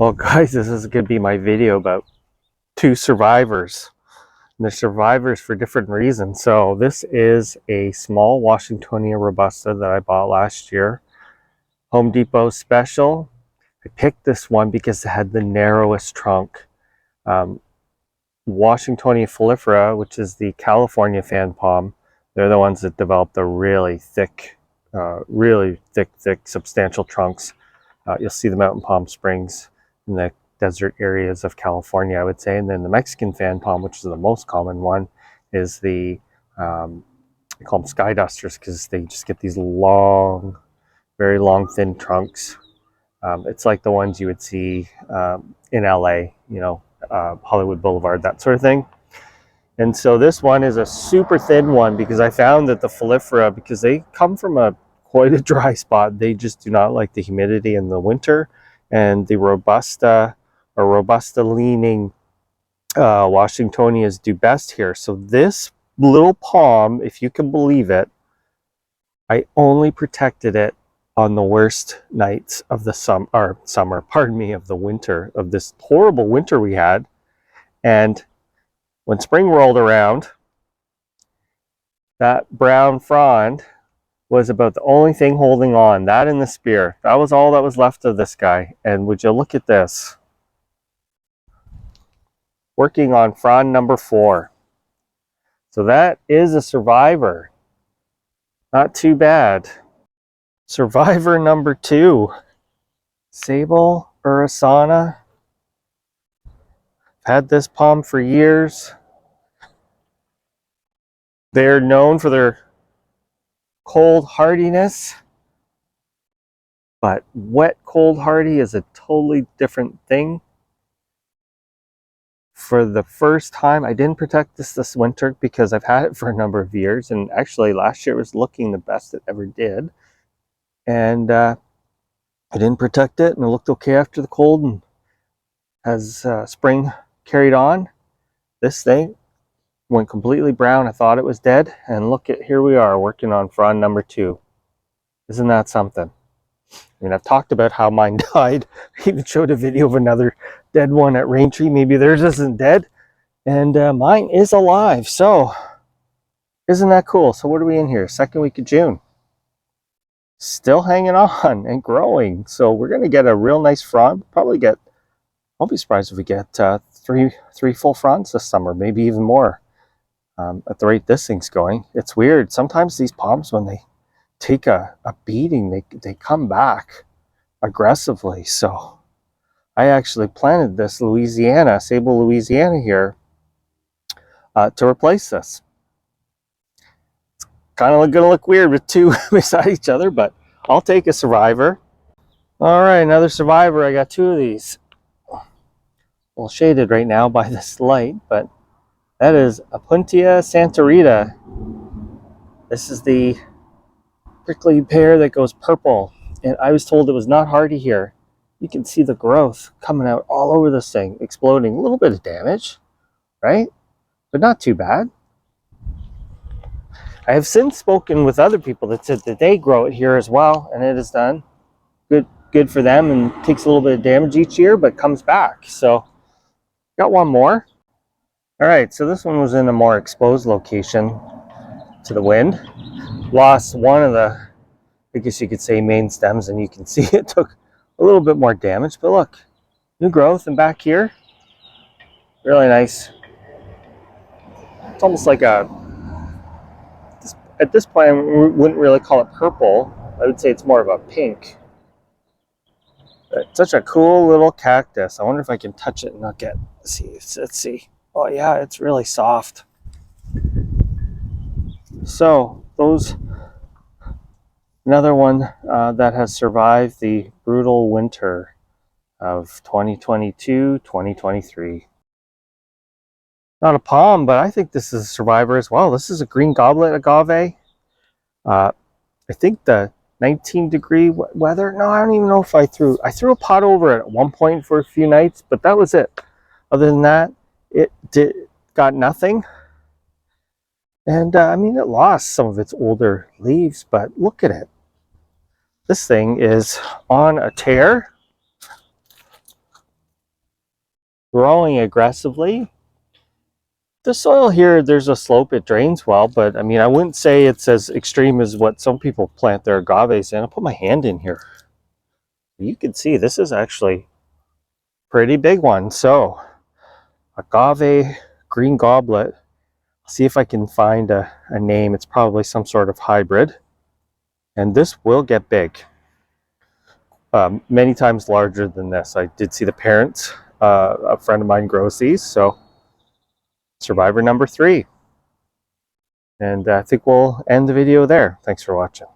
Well, guys, this is going to be my video about two survivors. And they're survivors for different reasons. So this is a small Washingtonia robusta that I bought last year. Home Depot special. I picked this one because it had the narrowest trunk. Washingtonia foliifera, which is the California fan palm, they're the ones that develop the really thick, substantial trunks. You'll see them out in Palm Springs, in the desert areas of California, I would say. And then the Mexican fan palm, which is the most common one, is the, I call them sky dusters because they just get these long, very long, thin trunks. It's like the ones you would see in LA, you know, Hollywood Boulevard, that sort of thing. And so this one is a super thin one because I found that the foliifera, because they come from quite a dry spot, they just do not like the humidity in the winter. And the robusta or robusta leaning Washingtonias do best here. So this little palm, if you can believe it, I only protected it on the worst nights of the summer, pardon me, of the winter, of this horrible winter we had. And when spring rolled around, that brown frond was about the only thing holding on. That and the spear. That was all that was left of this guy. And would you look at this? Working on frond number 4. So that is a survivor. Not too bad. Survivor number 2. Sabal, uresana. Had this palm for years. They're known for their cold hardiness, but wet cold hardy is a totally different thing. For the first time, I didn't protect this winter because I've had it for a number of years, and actually last year was looking the best it ever did, and I didn't protect it, and it looked okay after the cold. And as spring carried on, this thing went completely brown. I thought it was dead, and look at, here we are working on frond number 2. Isn't that something? I mean, I've talked about how mine died. I even showed a video of another dead one at Rain Tree. Maybe theirs isn't dead, and mine is alive. So isn't that cool? So what are we in here? Second week of June. Still hanging on and growing. So we're going to get a real nice frond. Probably get, I'll be surprised if we get three full fronds this summer, maybe even more. At the rate this thing's going. It's weird. Sometimes these palms, when they take a beating, they come back aggressively. So I actually planted this Sabal Louisiana here to replace this. It's kind of going to look weird with two beside each other, but I'll take a survivor. All right, another survivor. I got 2 of these. Well, shaded right now by this light, but that is Opuntia santa-rita. This is the prickly pear that goes purple, and I was told it was not hardy here. You can see the growth coming out all over this thing, exploding. A little bit of damage, right? But not too bad. I have since spoken with other people that said that they grow it here as well, and it is done good for them, and takes a little bit of damage each year, but comes back. So got one more. All right, so this one was in a more exposed location to the wind. Lost one of the, I guess you could say, main stems, and you can see it took a little bit more damage, but look, new growth, and back here, really nice. It's almost like at this point, I wouldn't really call it purple. I would say it's more of a pink. But such a cool little cactus. I wonder if I can touch it and not get, let's see. Oh yeah, it's really soft. So another one that has survived the brutal winter of 2022-2023. Not a palm, but I think this is a survivor as well. This is a green goblet agave. I think the 19-degree weather. No, I don't even know if I threw a pot over it at one point for a few nights, but that was it. Other than that, it got nothing. And I mean, it lost some of its older leaves, but look at it. This thing is on a tear. growing aggressively. The soil here, there's a slope, it drains well, but I mean, I wouldn't say it's as extreme as what some people plant their agaves in. I'll put my hand in here. You can see this is actually a pretty big one. So, agave, green goblet. See if I can find a name. It's probably some sort of hybrid. And this will get big. Many times larger than this. I did see the parents. A friend of mine grows these. So, survivor number 3. And I think we'll end the video there. Thanks for watching.